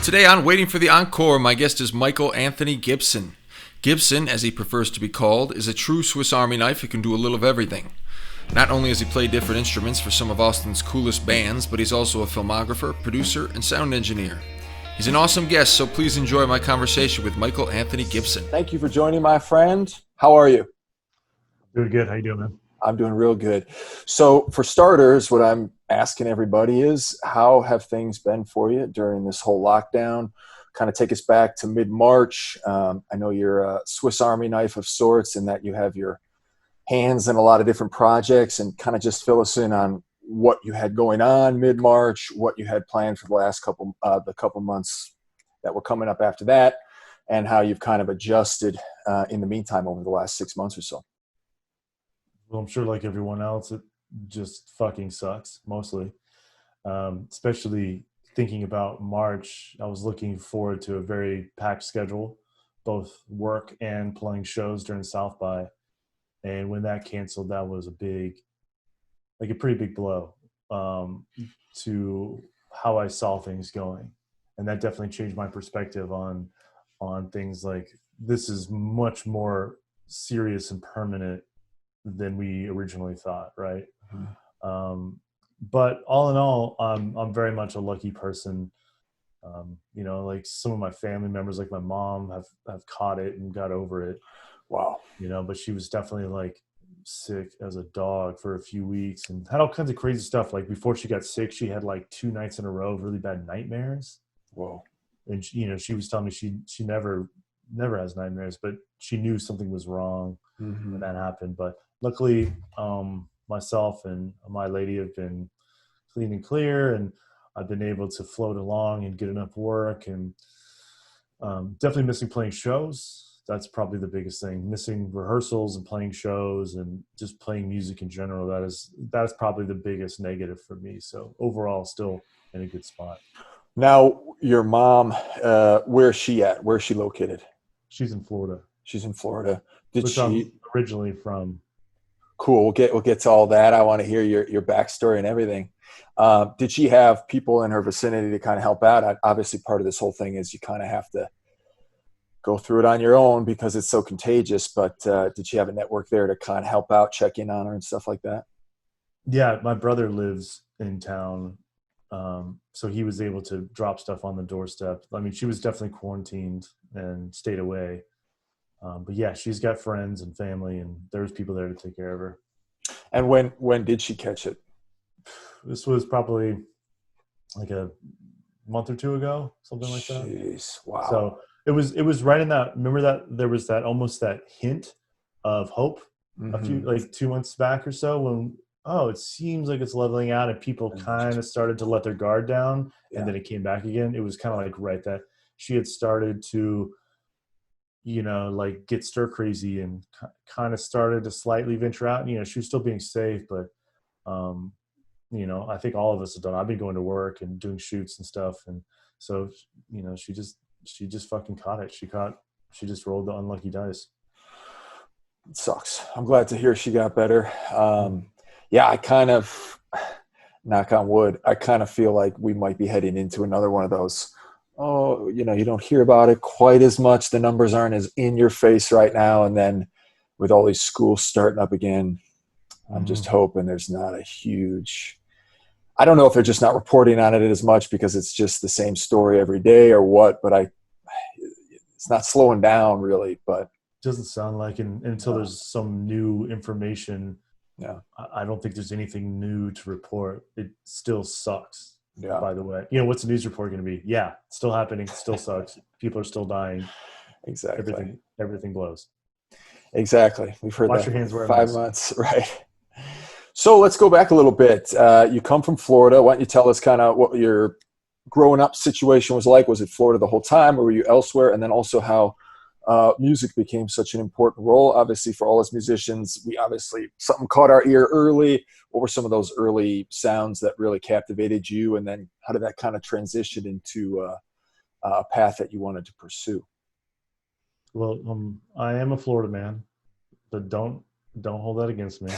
Today on Waiting for the Encore, my guest is Michael Anthony Gibson. Gibson, as he prefers to be called, is a true Swiss Army knife who can do a little of everything. Not only has he played different instruments for some of Austin's coolest bands, but he's also a filmographer, producer, and sound engineer. He's an awesome guest, so please enjoy my conversation with Michael Anthony Gibson. Thank you for joining, my friend. How are you? Doing good. How you doing, man? I'm doing real good. So for starters, what I'm asking everybody is, how have things been for you during this whole lockdown? Kind of take us back to mid-March. I know you're a Swiss Army knife of sorts in that you have your hands in a lot of different projects, and kind of just fill us in on what you had going on mid-March, what you had planned for the last couple months that were coming up after that, and how you've kind of adjusted in the meantime over the last 6 months or so. Well, I'm sure like everyone else, it just fucking sucks, mostly. Especially thinking about March, I was looking forward to a very packed schedule, both work and playing shows during South by. And when that canceled, that was a pretty big blow to how I saw things going. And that definitely changed my perspective on things. Like, this is much more serious and permanent than we originally thought, right? Mm-hmm. But all in all, I'm very much a lucky person. Like some of my family members, like my mom, have caught it and got over it. Wow. But she was definitely like sick as a dog for a few weeks and had all kinds of crazy stuff. Like before she got sick, she had like 2 nights in a row of really bad nightmares. Whoa. And she was telling me she never has nightmares, but she knew something was wrong when that happened. But luckily, myself and my lady have been clean and clear, and I've been able to float along and get enough work. And definitely missing playing shows. That's probably the biggest thing. Missing rehearsals and playing shows and just playing music in general. That's probably the biggest negative for me. So overall, still in a good spot. Now, your mom, where's she at? Where's she located? She's in Florida. She's in Florida. Which I'm originally from. Cool. We'll get to all that. I want to hear your backstory and everything. Did she have people in her vicinity to kind of help out? Obviously, part of this whole thing is you kind of have to go through it on your own because it's so contagious. But did she have a network there to kind of help out, check in on her and stuff like that? Yeah, my brother lives in town. So he was able to drop stuff on the doorstep. I mean, she was definitely quarantined and stayed away. But yeah, she's got friends and family, and there's people there to take care of her. And when did she catch it? This was probably like a month or two ago, something like that. Jeez, wow. So it was right in that. Remember that there was that almost that hint of hope a few, like 2 months back or so, when it seems like it's leveling out and people kind of started to let their guard down, and then it came back again. It was kind of like right that she had started to like get stir crazy and kind of started to slightly venture out. She was still being safe, but I think all of us have done. I've been going to work and doing shoots and stuff, and so she just fucking caught it. She just rolled the unlucky dice. It sucks. I'm glad to hear she got better. I kind of, knock on wood, I kind of feel like we might be heading into another one of those. Oh, you don't hear about it quite as much. The numbers aren't as in your face right now. And then with all these schools starting up again, I'm just hoping there's not a huge, I don't know if they're just not reporting on it as much because it's just the same story every day or what, but it's not slowing down really, but. Doesn't sound like until there's some new information. Yeah. I don't think there's anything new to report. It still sucks. Yeah. By the way, what's the news report going to be? Yeah, it's still happening. It still sucks. People are still dying. Exactly. Everything blows. Exactly. We've heard Wash that your hands, for wear 5 months, right? So let's go back a little bit. You come from Florida. Why don't you tell us kind of what your growing up situation was like? Was it Florida the whole time, or were you elsewhere? And then also how music became such an important role, obviously, for all us musicians. Something caught our ear early. What were some of those early sounds that really captivated you? And then how did that kind of transition into a path that you wanted to pursue? Well, I am a Florida man, but don't hold that against me.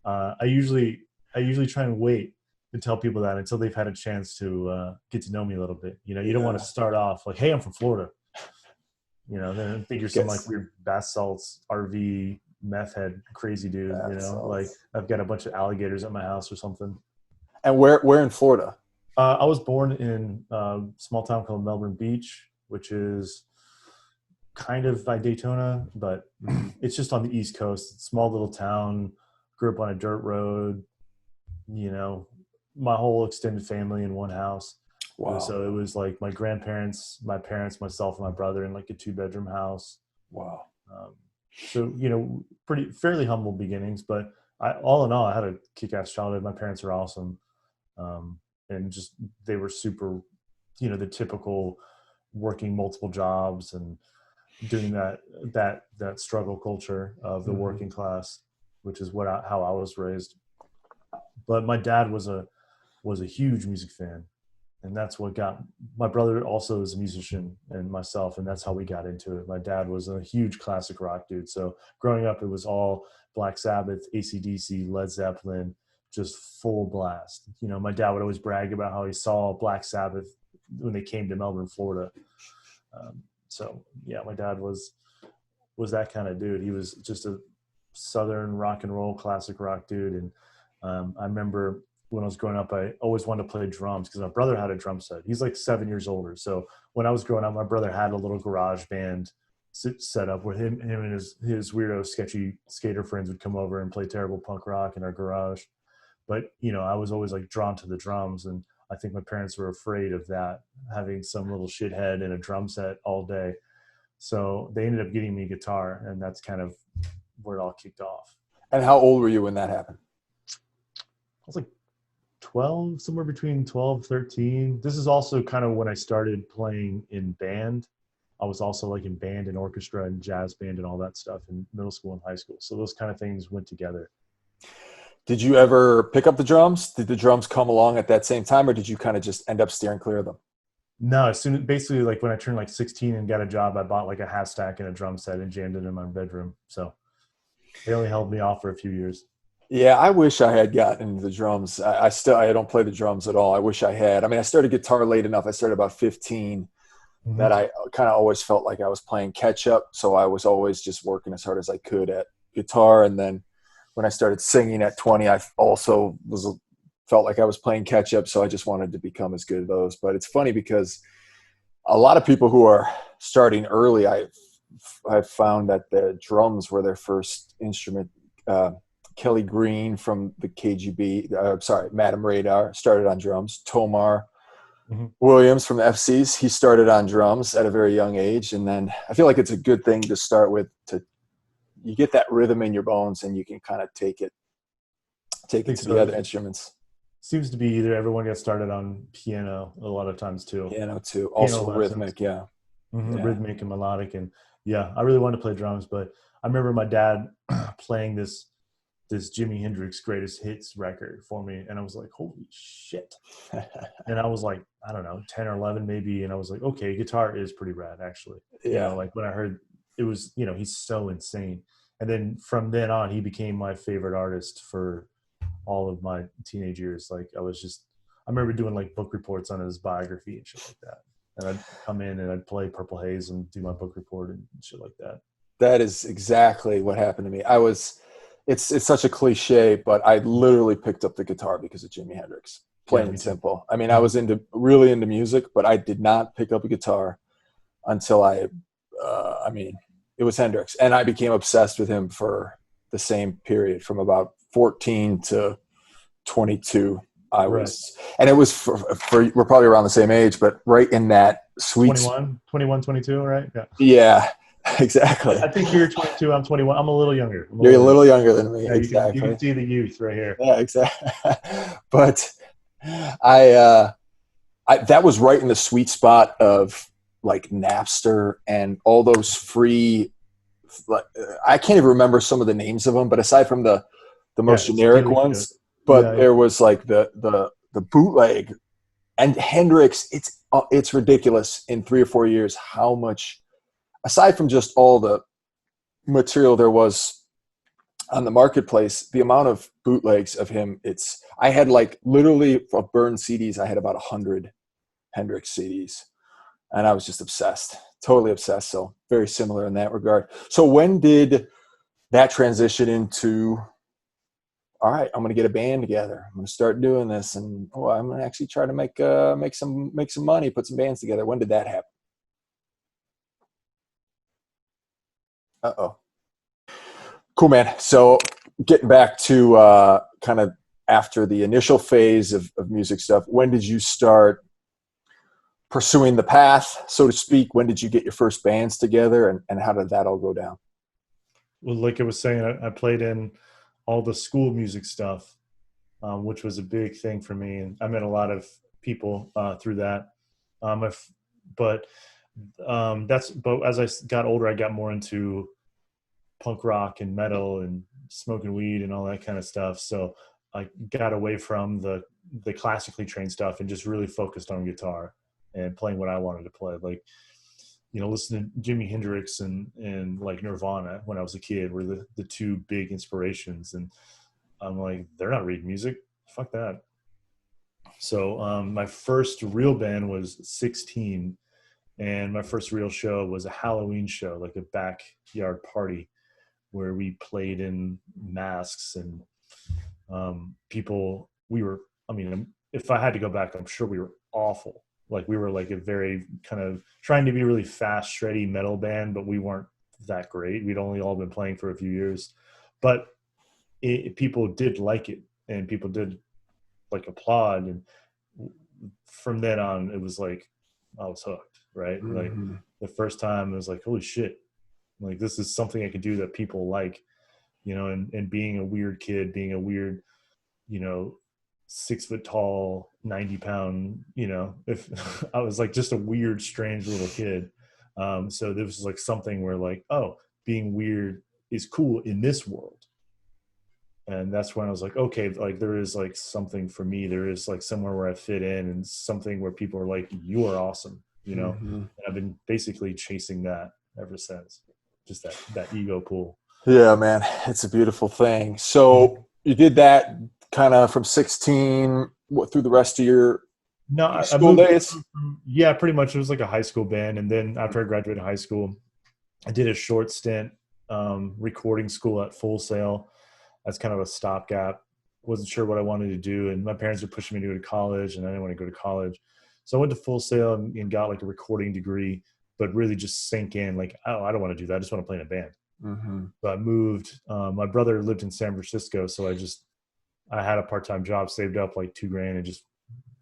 I usually try and wait tell people that until they've had a chance to get to know me a little bit. You know, you don't want Yeah. to start off like, "Hey, I'm from Florida." You know, then think you're some like Guess weird bath salts, RV, meth head, crazy dude. You that's know, all. like I've got a bunch of alligators at my house or something. And where in Florida? I was born in a small town called Melbourne Beach, which is kind of by Daytona, but it's just on the East Coast. It's a small little town. Grew up on a dirt road. You know, my whole extended family in one house. Wow. So it was like my grandparents, my parents, myself, and my brother in like a 2-bedroom house. Wow. Um, so you know, pretty fairly humble beginnings, but all in all, I had a kick-ass childhood. My parents are awesome, and just they were super, you know, the typical working multiple jobs and doing that struggle culture of the Mm-hmm. working class, which is how I was raised. But my dad was a huge music fan, and that's what got my brother also is a musician and myself, and that's how we got into it. My dad was a huge classic rock dude, so growing up it was all Black Sabbath, AC/DC, Led Zeppelin, just full blast. You know, my dad would always brag about how he saw Black Sabbath when they came to Melbourne, Florida. So yeah, my dad was that kind of dude. He was just a southern rock and roll classic rock dude. And I remember when I was growing up, I always wanted to play drums because my brother had a drum set. He's like 7 years older. So when I was growing up, my brother had a little garage band set up where him and his weirdo sketchy skater friends would come over and play terrible punk rock in our garage. But you know, I was always like drawn to the drums, and I think my parents were afraid of that, having some little shithead in a drum set all day. So they ended up getting me a guitar, and that's kind of where it all kicked off. And how old were you when that happened? I was like 12, somewhere between 12, 13. This is also kind of when I started playing in band. I was also like in band and orchestra and jazz band and all that stuff in middle school and high school. So those kind of things went together. Did you ever pick up the drums? Did the drums come along at that same time, or did you kind of just end up steering clear of them? No, as soon basically like when I turned like 16 and got a job, I bought like a hat stack and a drum set and jammed it in my bedroom. So they only held me off for a few years. Yeah, I wish I had gotten into the drums. I don't play the drums at all. I wish I had. I mean, I started guitar late enough. I started about 15 that Mm-hmm. I kind of always felt like I was playing catch up. So I was always just working as hard as I could at guitar. And then when I started singing at 20, I also felt like I was playing catch up. So I just wanted to become as good at those. But it's funny because a lot of people who are starting early, I've found that the drums were their first instrument. Kelly Green from the KGB, Madam Radar started on drums. Tomar Mm-hmm. Williams from the FCs, he started on drums at a very young age. And then I feel like it's a good thing to start with. You get that rhythm in your bones, and you can kind of take it I think to the so. other instruments. Seems to be either everyone gets started on piano a lot of times too. Piano too, Piano also lessons, rhythmic. Yeah, yeah. rhythmic and melodic, and yeah, I really wanted to play drums, but I remember my dad playing this Jimi Hendrix Greatest Hits record for me, and I was like, holy shit! And I was like, I don't know, 10 or 11 maybe, and I was like, okay, guitar is pretty rad actually. You know, Yeah. like when I heard it was, you know, he's so insane. And then from then on, he became my favorite artist for all of my teenage years. Like I remember doing like book reports on his biography and shit like that. And I'd come in and I'd play Purple Haze and do my book report and shit like that. That is exactly what happened to me. It's such a cliche, but I literally picked up the guitar because of Jimi Hendrix, Yeah, plain me and too. simple. I mean, I was really into music, but I did not pick up a guitar until I mean, it was Hendrix, and I became obsessed with him for the same period from about 14 to 22. I Right. was, and it was we're probably around the same age, but right in that sweet, 21, 22, right? Yeah. yeah, exactly. I think you're 22. I'm 21. I'm a little younger. You're a little younger than me, Yeah, you can exactly. see the youth right here. Yeah, exactly. But I, that was right in the sweet spot of like Napster and all those free. I can't even remember some of the names of them, but aside from the Yeah, most it's generic really good. ones, but Yeah, there was like the bootleg and Hendrix. It's ridiculous in 3 or 4 years how much, aside from just all the material there was on the marketplace, the amount of bootlegs of him, I had like literally of burned CDs, I had about 100 Hendrix CDs, and I was just obsessed, totally obsessed. So very similar in that regard. So when did that transition into, all right, I'm going to get a band together. I'm going to start doing this, and I'm going to actually try to make some money, put some bands together. When did that happen? Uh-oh. Cool, man. So getting back to kind of after the initial phase of music stuff, when did you start pursuing the path, so to speak? When did you get your first bands together, and how did that all go down? Well, like I was saying, I played in all the school music stuff, which was a big thing for me, and I met a lot of people through that. If, but but as I got older, I got more into punk rock and metal and smoking weed and all that kind of stuff. So I got away from the classically trained stuff and just really focused on guitar and playing what I wanted to play. Like, listening to Jimi Hendrix and like Nirvana when I was a kid were the two big inspirations. And I'm like, they're not reading music. Fuck that. So my first real band was 16, and my first real show was a Halloween show, like a backyard party where we played in masks and people. We were, I mean, if I had to go back, I'm sure we were awful. Like we were like a very kind of trying to be really fast, shreddy metal band, but we weren't that great. We'd only all been playing for a few years, but people did like it, and people did like applaud. And from then on, it was like I was hooked. Right, like Mm-hmm. the first time, it was like, holy shit, like this is something I could do that people like, and being a weird kid, being a weird, you know, 6 foot tall, 90 pound, if I was like just a weird, strange little kid. So this was like something where like, oh, being weird is cool in this world. And that's when I was like, okay, like there is like something for me. There is like somewhere where I fit in, and something where people are like, you are awesome, Mm-hmm. And I've been basically chasing that ever since. Just that ego pull. Yeah, man, it's a beautiful thing. Mhm. So you did that kind of from 16 through the rest of your No, high I school moved. days? Yeah, pretty much. It was like a high school band, and then after I graduated high school, I did a short stint recording school at Full Sail. That's kind of a stopgap. Wasn't sure what I wanted to do, and my parents were pushing me to go to college, and I didn't want to go to college. So I went to Full Sail and got like a recording degree, but really just sank in like, oh, I don't want to do that. I just want to play in a band. Mm-hmm. So I moved. My brother lived in San Francisco, so I had a part-time job, saved up like $2,000, and just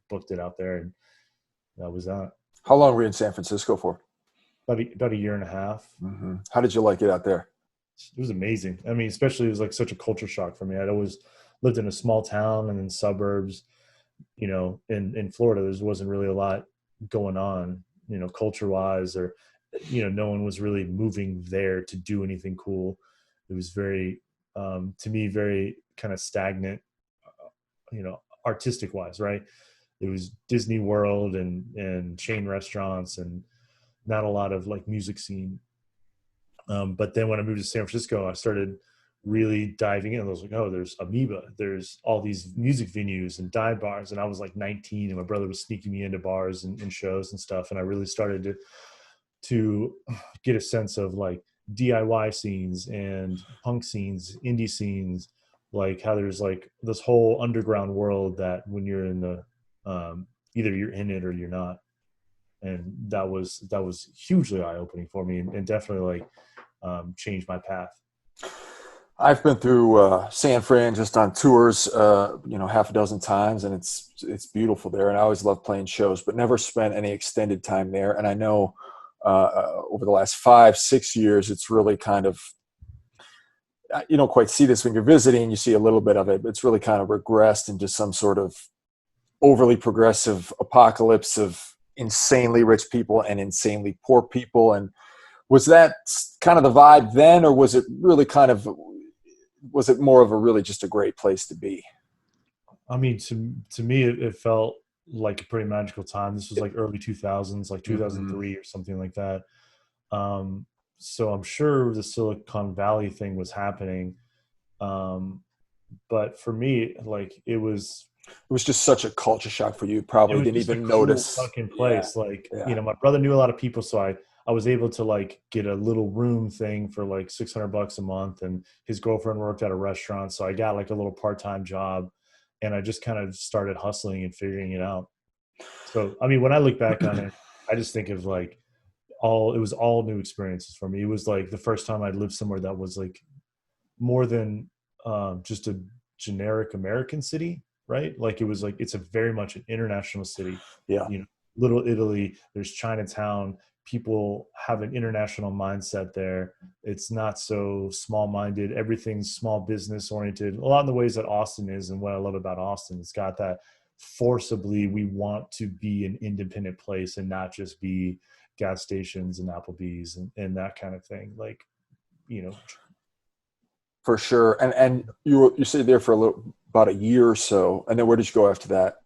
booked it out there, and that was that. How long were you in San Francisco for? About a year and a half. Mm-hmm. How did you like it out there? It was amazing. I mean, especially it was like such a culture shock for me. I'd always lived in a small town and in suburbs. In Florida, there wasn't really a lot going on, culture wise, or no one was really moving there to do anything cool. It was very, to me, very kind of stagnant, artistic wise, right? It was Disney World and chain restaurants and not a lot of like music scene. But then when I moved to San Francisco, I started really diving in. I was like, oh, there's Amoeba, there's all these music venues and dive bars. And I was like 19, and my brother was sneaking me into bars and shows and stuff. And I really started to get a sense of like DIY scenes and punk scenes, indie scenes, like how there's like this whole underground world that when you're in either you're in it or you're not. And that was hugely eye opening for me, and definitely like changed my path. I've been through San Fran just on tours, half a dozen times, and it's beautiful there. And I always love playing shows, but never spent any extended time there. And I know over the last 5, 6 years, it's really kind of, you don't quite see this when you're visiting. You see a little bit of it, but it's really kind of regressed into some sort of overly progressive apocalypse of insanely rich people and insanely poor people. And was that kind of the vibe then, or was it really kind of, was it more of a really just a great place to be? I mean, to me, it felt like a pretty magical time. This was like early 2000s, like Mm-hmm. 2003 or something like that. Um, so I'm sure the Silicon Valley thing was happening, Um, but for me, like It was just such a culture shock for you. it Probably was didn't just a even cool notice. fucking Yeah, place. Like, yeah. my brother knew a lot of people, so I was able to like get a little room thing for like $600 a month, and his girlfriend worked at a restaurant, so I got like a little part-time job, and I just kind of started hustling and figuring it out. So, I mean, when I look back on it, I just think of like it was all new experiences for me. It was like the first time I'd lived somewhere that was like more than just a generic American city, right? Like it was like it's a very much an international city. Yeah, You know, Little Italy. There's Chinatown. People have an international mindset there. It's not so small-minded. Everything's small business oriented. A lot of the ways that Austin is, and what I love about Austin, it's got that forcibly we want to be an independent place and not just be gas stations and Applebee's and that kind of thing. Like, you know, for sure. And you stayed there for about a year or so, and then where did you go after that?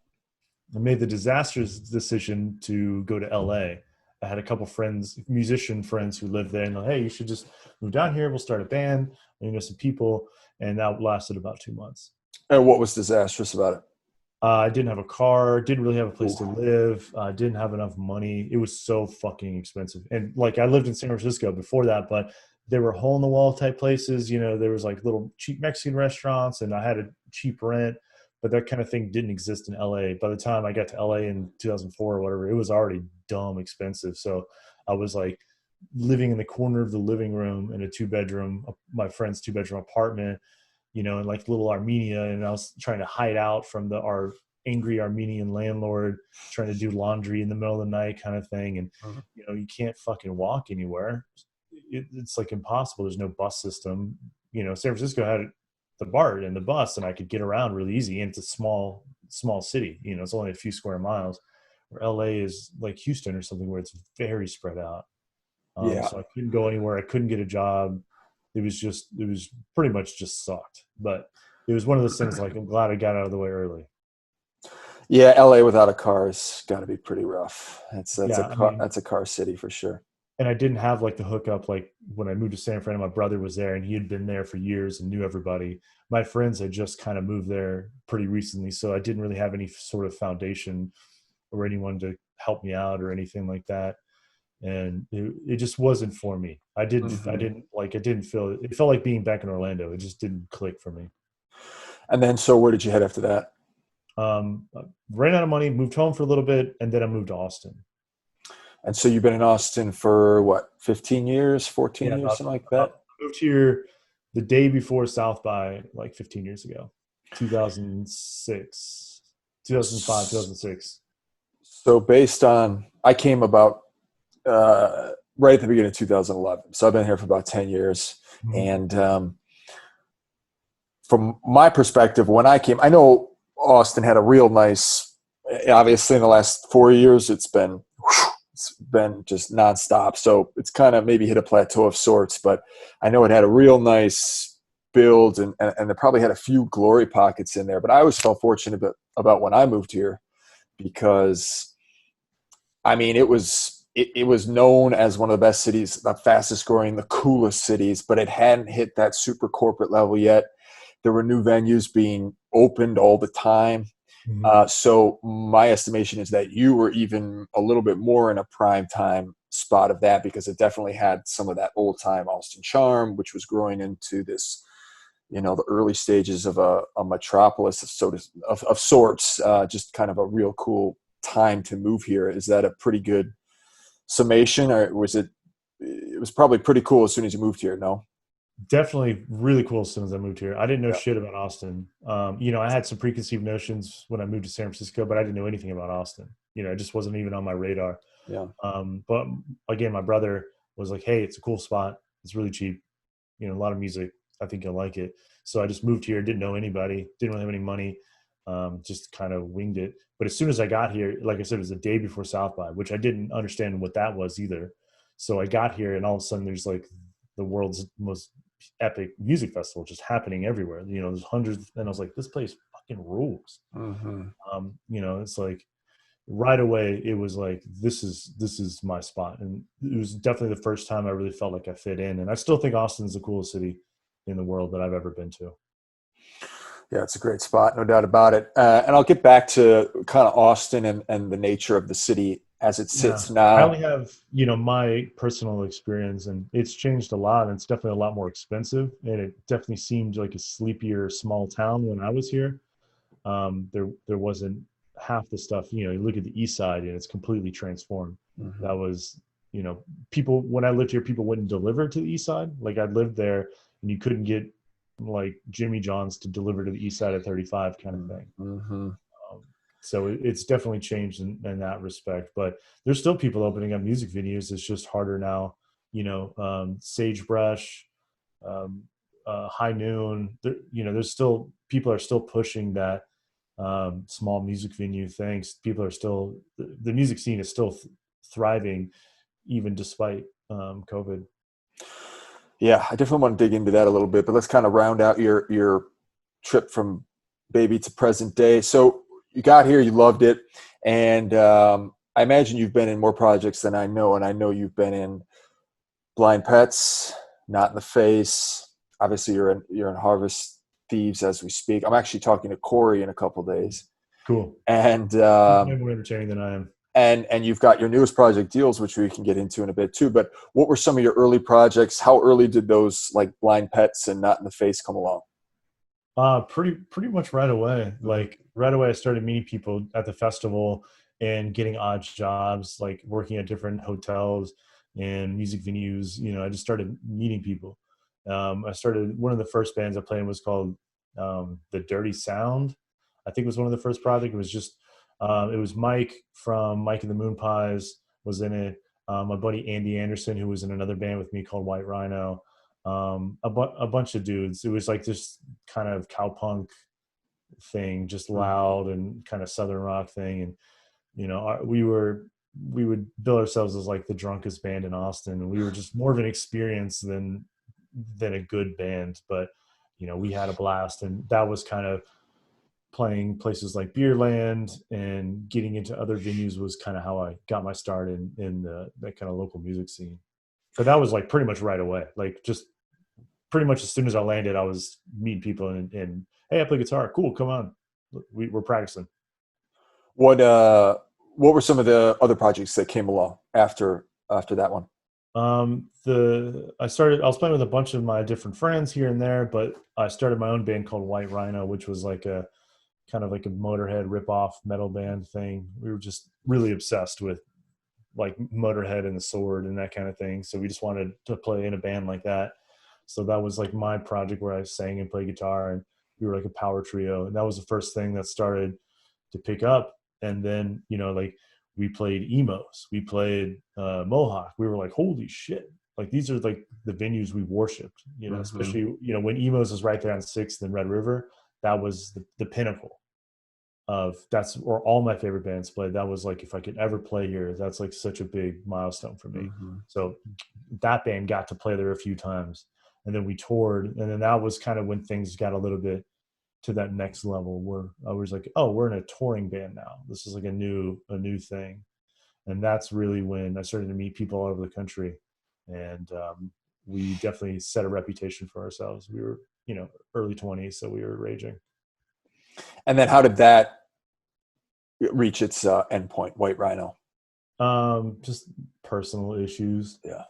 I made the disastrous decision to go to LA. I had a couple friends, musician friends who lived there, and like, hey, you should just move down here. We'll start a band. And you know some people, and that lasted about 2 months. And what was disastrous about it? I didn't have a car, didn't really have a place Ooh. to live, didn't have enough money. It was so fucking expensive. And like I lived in San Francisco before that, but there were hole in the wall type places. You know, there was like little cheap Mexican restaurants, and I had a cheap rent, but that kind of thing didn't exist in LA. By the time I got to LA in 2004 or whatever, it was already dumb expensive. So I was like living in the corner of the living room in a two-bedroom, my friend's two-bedroom apartment, in like little Armenia, and I was trying to hide out from our angry Armenian landlord, trying to do laundry in the middle of the night, kind of thing. And Mhm. you can't fucking walk anywhere. It's like impossible. There's no bus system. San Francisco had the BART and the bus, and I could get around really easy. And it's a small city. It's only a few square miles. Where LA is like Houston or something, where it's very spread out. Yeah, So I couldn't go anywhere. I couldn't get a job. It was pretty much just sucked. But it was one of those things like I'm glad I got out of the way early. yeah. LA without a car has got to be pretty rough. Yeah, I mean, That's a car city for sure. and I didn't have like the hookup like when I moved to San Fran. My brother was there, and he had been there for years and knew everybody. My friends had just kind of moved there pretty recently, so I didn't really have any sort of foundation or anyone to help me out or anything like that. And it just wasn't for me. Hmm. I didn't feel it felt like being back in Orlando. It just didn't click for me. And then, so where did you head after that? Ran out of money, moved home for a little bit, and then I moved to Austin. And so you've been in Austin for what, 15 years, 14 Yeah, years, something like about that? moved here the day before South by like 15 years ago, 2006, 2005, 2006. So based on, I came about right at the beginning of 2011. So I've been here for about 10 years. Mhm. And from my perspective, when I came, I know Austin had a real nice, obviously in the last 4 years, it's been just nonstop. So it's kind of maybe hit a plateau of sorts, but I know it had a real nice build, and it probably had a few glory pockets in there. But I always felt fortunate about when I moved here, because I mean, it was known as one of the best cities, the fastest growing, the coolest cities, but it hadn't hit that super corporate level yet. There were new venues being opened all the time. Mhm. So my estimation is that you were even a little bit more in a prime time spot of that, because it definitely had some of that old time Austin charm, which was growing into this, the early stages of a metropolis of sorts. Just kind of a real cool time to move here. Is that a pretty good summation, or was it? It was probably pretty cool as soon as you moved here. No. Definitely really cool as soon as I moved here. I didn't know Yeah. shit about Austin. I had some preconceived notions when I moved to San Francisco, but I didn't know anything about Austin. It just wasn't even on my radar. Yeah. But again, my brother was like, "Hey, it's a cool spot. It's really cheap. A lot of music. I think you'll like it." So I just moved here. Didn't know anybody. Didn't really have any money. Just kind of winged it. But as soon as I got here, like I said, it was the day before South by, which I didn't understand what that was either. So I got here, and all of a sudden, there's like the world's most epic music festival just happening everywhere. There's hundreds, and I was like, this place fucking rules. Hmm. It's like right away it was like this is my spot, and it was definitely the first time I really felt like I fit in. And I still think Austin's the coolest city in the world that I've ever been to. Yeah, it's a great spot, no doubt about it. And I'll get back to kind of Austin and the nature of the city as it Yeah. sits I now. only have, my personal experience, and it's changed a lot, and it's definitely a lot more expensive, and it definitely seemed like a sleepier small town when I was here. There wasn't half the stuff. You look at the east side and it's completely transformed. Hmm. That was, people when I lived here, people wouldn't deliver to the east side. Like I lived there, and you couldn't get like Jimmy John's to deliver to the east side at 35 kind of thing. Hmm. Um, so it's definitely changed in that respect. But there's still people opening up music venues. It's just harder now. Sagebrush, um, High Noon. There's still people are still pushing that small music venue things. People are still the music scene is still thriving even despite COVID. Yeah, I definitely want to dig into that a little bit, but let's kind of round out your trip from baby to present day. So you got here, you loved it, and I imagine you've been in more projects than I know, and I know you've been in Blind Pets, Not in the Face. Obviously, you're in Harvest Thieves as we speak. I'm actually talking to Corey in a couple days, Cool. and He's way more entertaining than I am. and you've got your newest project Deals, which we can get into in a bit too. But what were some of your early projects? How early did those like Blind Pets and Not in the Face come along? Pretty much right away. Like right away, I started meeting people at the festival and getting odd jobs, like working at different hotels and music venues. I just started meeting people. I started one of the first bands I played in was called The Dirty Sound. I think it was one of the first projects. It was just it was Mike from Mike and the Moon Pies was in it. My buddy Andy Anderson, who was in another band with me called White Rhino, a bunch of dudes. It was like this kind of cowpunk thing, just loud and kind of southern rock thing. And we would bill ourselves as like the drunkest band in Austin, and we were just more of an experience than a good band. But we had a blast, and that was kind of playing places like Beerland and getting into other venues was kind of how I got my start in that kind of local music scene. But that was like pretty much right away, like just pretty much as soon as I landed, I was meeting people and hey, I play guitar. Cool, come on. We're practicing. What uh what were some of the other projects that came along after that one? I was playing with a bunch of my different friends here and there, but I started my own band called White Rhino, which was like a kind of like a Motorhead rip-off metal band thing. We were just really obsessed with like Motorhead and the Sword and that kind of thing. So we just wanted to play in a band like that. So that was like my project where I sang and played guitar, and we were like a power trio. And that was the first thing that started to pick up. And then, like we played emos, we played Mohawk. We were like, holy shit. Like these are like the venues we worshipped, Hmm. especially, when emos was right there on 6th and Red River. That was the pinnacle of that's where all my favorite bands played. That was like, if I could ever play here, that's like such a big milestone for me. Hmm. So that band got to play there a few times, and then we toured, and then that was kind of when things got a little bit to that next level where I was like, oh, we're in a touring band now. This is like a new thing. And that's really when I started to meet people all over the country. And we definitely set a reputation for ourselves. We were, early 20s, so we were raging. And then how did that reach its endpoint, White Rhino? Just personal issues. Yeah.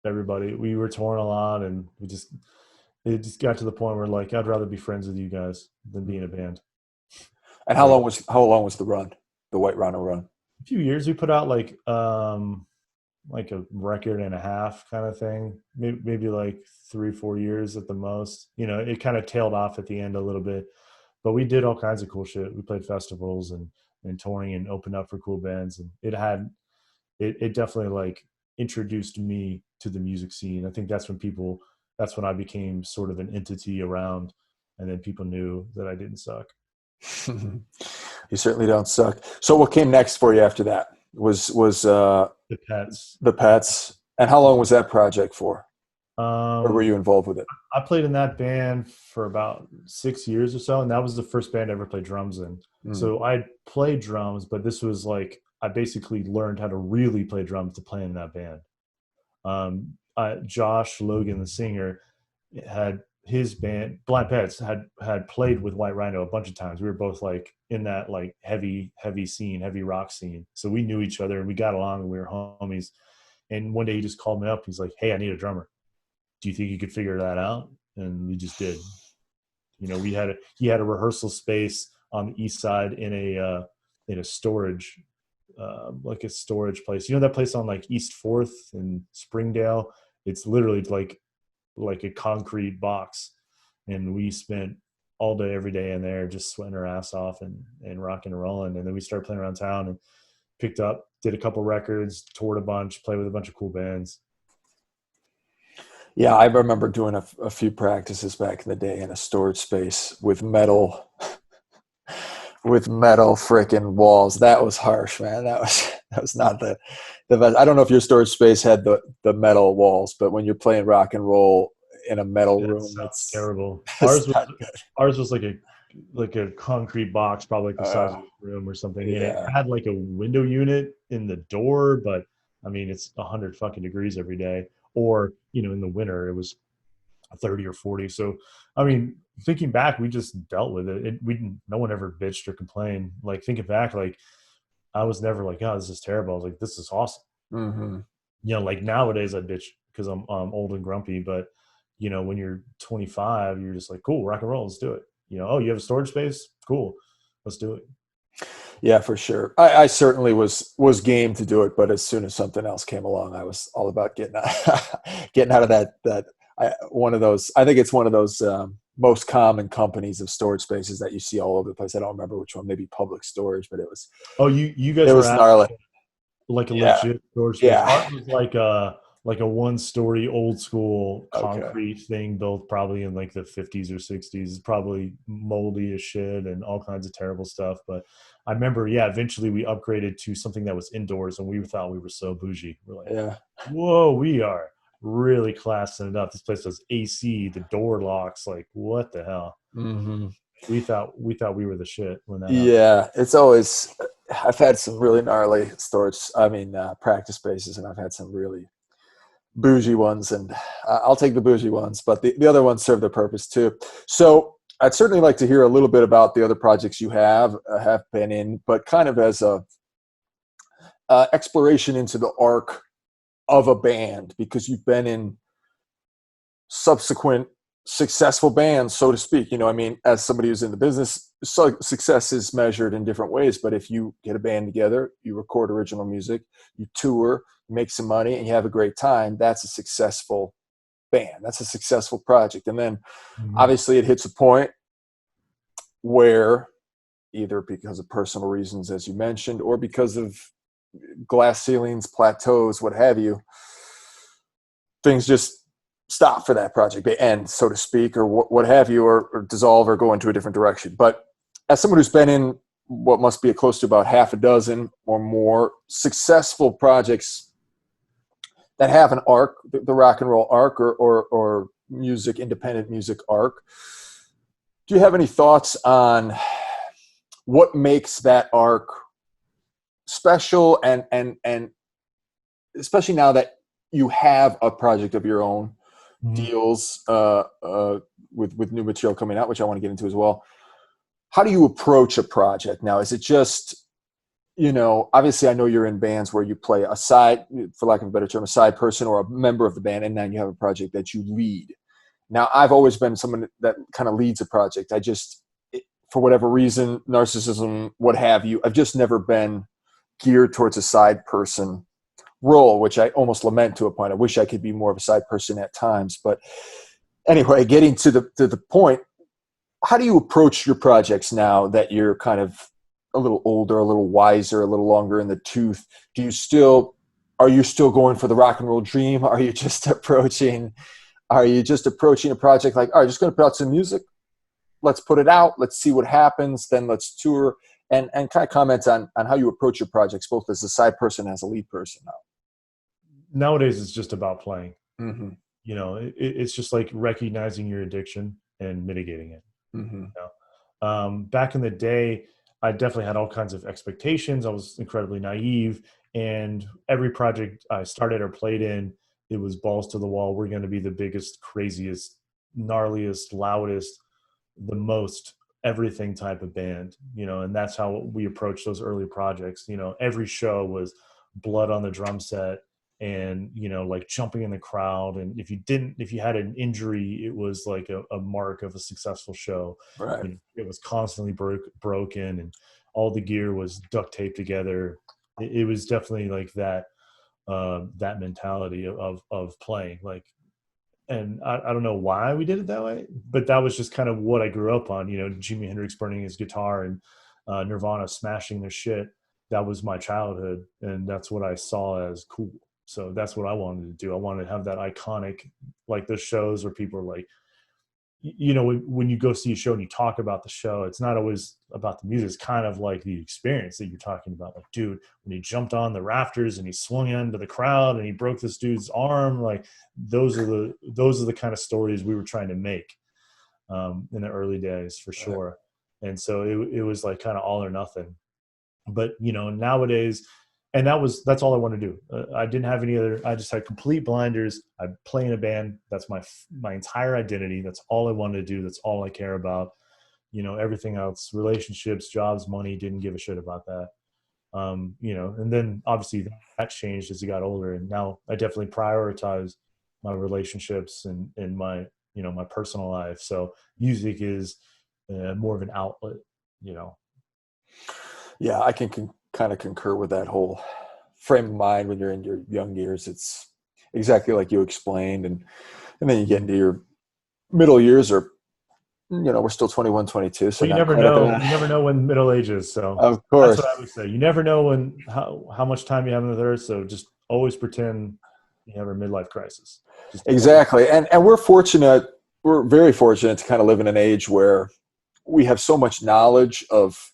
Everybody, we were touring a lot, and it just got to the point where like, I'd rather be friends with you guys than be in a band. And Like how long was the run, the White Rhino run? a few years, we put out like a record and a half kind of thing, maybe like 3 4 years at the most. It kind of tailed off at the end a little bit, but we did all kinds of cool shit. We played festivals and touring and opened up for cool bands, and it definitely like introduced me to the music scene. I think that's when I became sort of an entity around, and then people knew that I didn't suck. You certainly don't suck. So what came next for you after that? Was The Pets. the Pets? And how long was that project for? Or were um you involved with it? I played in that band for about 6 years or so, and that was the first band I ever played drums in. Mm. So I played drums, but this was like I basically learned how to really play drums to play in that band. Josh Logan, the singer, had his band Blind Pets had played with White Rhino a bunch of times. We were both like in that like heavy scene, heavy rock scene, so we knew each other and we got along and we were homies. And one day he just called me up. He's like, "Hey, I need a drummer. Do you think you could figure that out?" And we just did. You know, he had a rehearsal space on the east side in a storage like a storage place. You know that place on like East 4th and Springdale? It's literally like a concrete box. And we spent all day, every day in there just sweating our ass off and rocking and rolling. And then we started playing around town and picked up, did a couple records, toured a bunch, played with a bunch of cool bands. Yeah, I remember doing a few practices back in the day in a storage space with metal freaking walls. That was harsh, man. That was not the best. I don't know if your storage space had the metal walls, but when you're playing rock and roll in a metal That room, sounds terrible. it's not good. Ours was like a concrete box, probably like the size Uh, of a room or something. And it yeah, had like a window unit in the door, but I mean it's 100 fucking degrees every day. Or, you know, in the winter it was 30 or 40. So I mean, thinking back, we just dealt with it. No one ever bitched or complained. Like thinking back, like I was never like, oh, this is terrible. I was like, this is awesome. hmm You know, like nowadays I bitch because I'm old and grumpy, but you know, when you're 25, you're just like, cool, rock and roll, let's do it. You know, oh, you have a storage space? Cool. Let's do it. yeah, for sure. I certainly was game to do it, but as soon as something else came along, I was all about getting out, getting out of one of those. I think it's one of those most common companies of storage spaces that you see all over the place. I don't remember which one, maybe Public Storage, but Oh, you it guys were was at gnarly. like a Yeah, legit storage space. Ours yeah. was like a 1 story old school Okay. concrete thing built probably in like the 50s or 60s. It's probably moldy as shit and all kinds of terrible stuff. But I remember, yeah, eventually we upgraded to something that was indoors and we thought we were so bougie. We're like, Yeah. whoa, we are really classing it up. This place has AC, the door locks. Like, what the hell? hmm We thought we were the shit when that happened. Yeah. It's always. I've had some really gnarly storage. I mean, practice spaces, and I've had some really bougie ones, and I'll take the bougie ones, but the other ones serve their purpose too. So I'd certainly like to hear a little bit about the other projects you have been in, but kind of as a exploration into the arc of a band, because you've been in subsequent successful bands, so to speak. You know, I mean, as somebody who's in the business, success is measured in different ways. But if you get a band together, you record original music, you tour, you make some money, and you have a great time, that's a successful band. That's a successful project. And then Mhm. obviously it hits a point where either because of personal reasons, as you mentioned, or because of glass ceilings, plateaus, what have you, things just stop for that project. They end, so to speak, or what have you, or dissolve or go into a different direction. But as someone who's been in what must be close to about half a dozen or more successful projects that have an arc, the rock and roll arc, or music, independent music arc, do you have any thoughts on what makes that arc special, and especially now that you have a project of your own, Mhm. deals with new material coming out, which I want to get into as well. How do you approach a project now? Is it just, obviously I know you're in bands where you play a side, for lack of a better term, a side person or a member of the band, and then you have a project that you lead. Now, I've always been someone that kind of leads a project. For whatever reason, narcissism, what have you, I've just never been geared towards a side person role, which I almost lament to a point. I wish I could be more of a side person at times. But anyway, getting to the point, how do you approach your projects now that you're kind of a little older, a little wiser, a little longer in the tooth? Are you still going for the rock and roll dream? Are you just approaching a project like, all right, just going to put out some music, let's put it out, let's see what happens, then let's tour, and kind of comment on how you approach your projects, both as a side person and as a lead person now? Nowadays, it's just about playing. Mm-hmm. You know, it's just like recognizing your addiction and mitigating it. Mm-hmm. You know? Back in the day, I definitely had all kinds of expectations. I was incredibly naive, and every project I started or played in, it was balls to the wall. We're going to be the biggest, craziest, gnarliest, loudest, the most everything type of band, and that's how we approached those early projects. Every show was blood on the drum set, and like jumping in the crowd, and if you had an injury, it was like a mark of a successful show. Right. It was constantly broken, and all the gear was duct taped together. It was definitely like that mentality of playing, like, and I don't know why we did it that way, but that was just kind of what I grew up on. Jimi Hendrix burning his guitar, and Nirvana smashing their shit. That was my childhood, and that's what I saw as cool. So that's what I wanted to do. I wanted to have that iconic, like those shows where people are like, when you go see a show and you talk about the show, it's not always about the music. It's kind of like the experience that you're talking about. Like, dude, when he jumped on the rafters and he swung into the crowd and he broke this dude's arm, like those are the kind of stories we were trying to make in the early days, for sure. And so it was like kind of all or nothing. But nowadays, and that's all I want to do. I didn't have any other. I just had complete blinders. I play in a band. That's my entire identity. That's all I wanted to do. That's all I care about. Everything else, relationships, jobs, money, didn't give a shit about that. And then obviously that changed as I got older, and now I definitely prioritize my relationships and my my personal life. So music is more of an outlet. Yeah, I can kind of concur with that whole frame of mind when you're in your young years. It's exactly like you explained, and then you get into your middle years, or we're still 21, 22, so Well, you not never quite at know. You never that. know when middle age is. So Of that's course. what I would say. You never know how much time you have on the earth. So just always pretend you have a midlife crisis. Just always. Exactly. And we're fortunate, we're very fortunate to kind of live in an age where we have so much knowledge of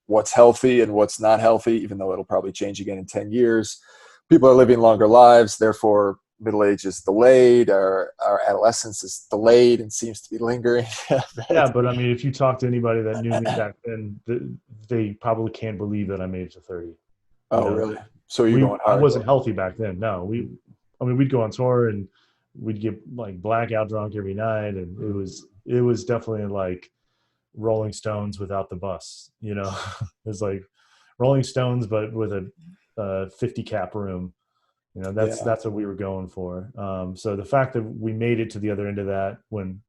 what's healthy and what's not healthy, even though it'll probably change again in 10 years. People are living longer lives, therefore middle age is delayed, our adolescence is delayed and seems to be lingering. Yeah, but I mean, if you talk to anybody that knew me back then, they probably can't believe that I made it to 30. You Oh, know, really? So you're going I hard. wasn't healthy back then. No, I mean, we'd go on tour and we'd get like blackout drunk every night, and it was definitely like Rolling Stones without the bus. It was like Rolling Stones, but with a 50 cap room. Yeah. That's what we were going for. So the fact that we made it to the other end of that, when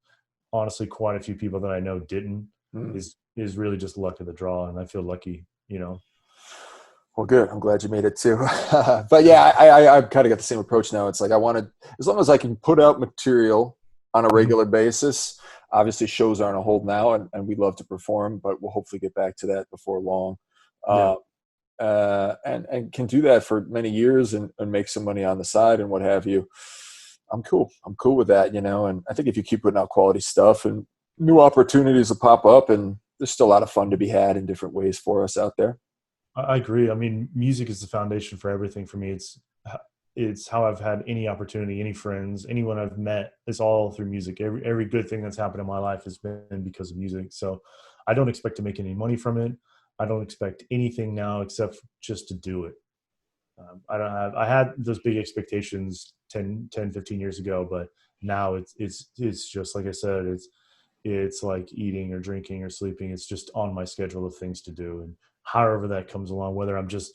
honestly quite a few people that I know didn't, Mm. is really just luck of the draw, and I feel lucky. Well, good. I'm glad you made it too. But yeah, I kind of got the same approach now. It's like I wanted, as long as I can put out material on a Mhm. regular basis. Obviously, shows aren't a hold now, and we love to perform, but we'll hopefully get back to that before long. Yeah, Uh, and can do that for many years and make some money on the side and what have you. I'm cool. I'm cool with that, And I think if you keep putting out quality stuff, and new opportunities will pop up, and there's still a lot of fun to be had in different ways for us out there. I agree. I mean, music is the foundation for everything for me. It's how I've had any opportunity, any friends, anyone I've met. It's all through music. Every good thing that's happened in my life has been because of music. So I don't expect to make any money from it. I don't expect anything now except just to do it. I had those big expectations 15 years ago, but now it's just like I said, it's like eating or drinking or sleeping. It's just on my schedule of things to do. And however that comes along, whether I'm just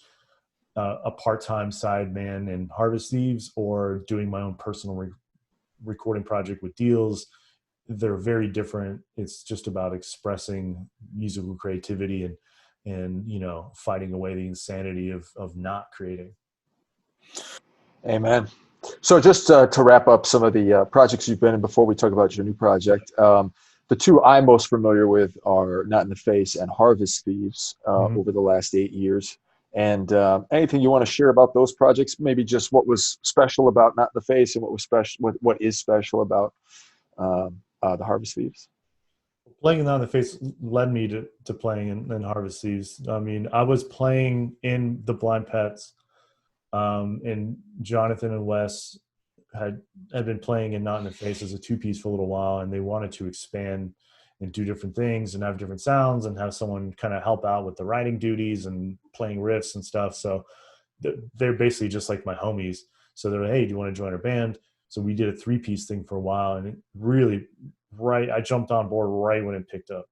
a part-time side man in Harvest Thieves or doing my own personal recording project with Deals, they're very different. It's just about expressing musical creativity and fighting away the insanity of not creating. Amen. So just to wrap up some of the projects you've been in before we talk about your new project, the two I'm most familiar with are Not in the Face and Harvest Thieves Mm-hmm. over the last 8 years. And anything you want to share about those projects? Maybe just what was special about Not in the Face and what was special, what is special about the Harvest Thieves. Playing on the face led me to playing in Harvest Thieves. I mean, I was playing in the Blind Pets, and Jonathan and Wes had been playing in Not in the Face as a two-piece for a little while, and they wanted to expand and do different things and have different sounds and have someone kind of help out with the writing duties and playing riffs and stuff. So they're basically just like my homies. So they're like, hey, do you want to join our band? So we did a three-piece thing for a while, and it really I jumped on board right when it picked up.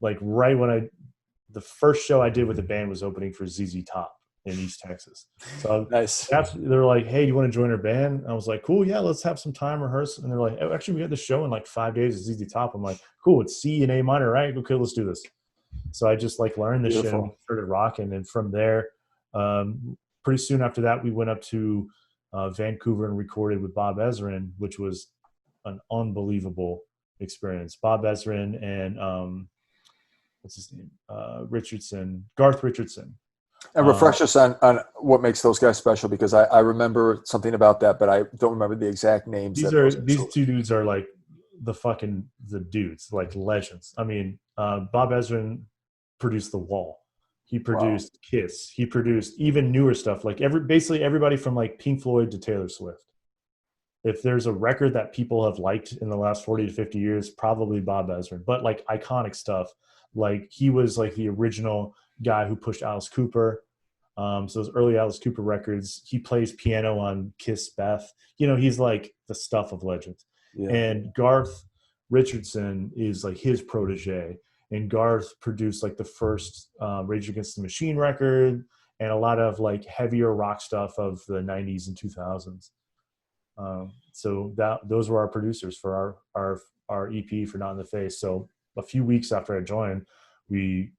Like right when the first show I did with the band was opening for ZZ Top in East Texas. So Nice. they're like, "Hey, do you want to join our band?" I was like, "Cool, yeah, let's have some time rehearse." And they're like, "Oh, actually, we got the show in like 5 days at ZZ Top." I'm like, "Cool, it's C and A minor, right? Okay, let's do this." So I just like learned this shit and Beautiful. started rocking. And from there, pretty soon after that, we went up to Vancouver and recorded with Bob Ezrin, which was an unbelievable experience. Bob Ezrin and what's his name? Garth Richardson. And refresh us on what makes those guys special, because I remember something about that, but I don't remember the exact names that those These guys. two dudes are like the dudes, like legends. I mean, Bob Ezrin produced The Wall. He Wow. produced Kiss. He produced even newer stuff, like basically everybody from like Pink Floyd to Taylor Swift. If there's a record that people have liked in the last 40 to 50 years, probably Bob Ezrin. But like iconic stuff, like he was like the original guy who pushed Alice Cooper. So those early Alice Cooper records, he plays piano on Kiss Beth. You know, he's like the stuff of legend. Yeah. And Garth Richardson is like his protege. And Garth produced like the first Rage Against the Machine record and a lot of like heavier rock stuff of the 90s and 2000s. So those were our producers for our EP for Not in the Face. So a few weeks after I joined, we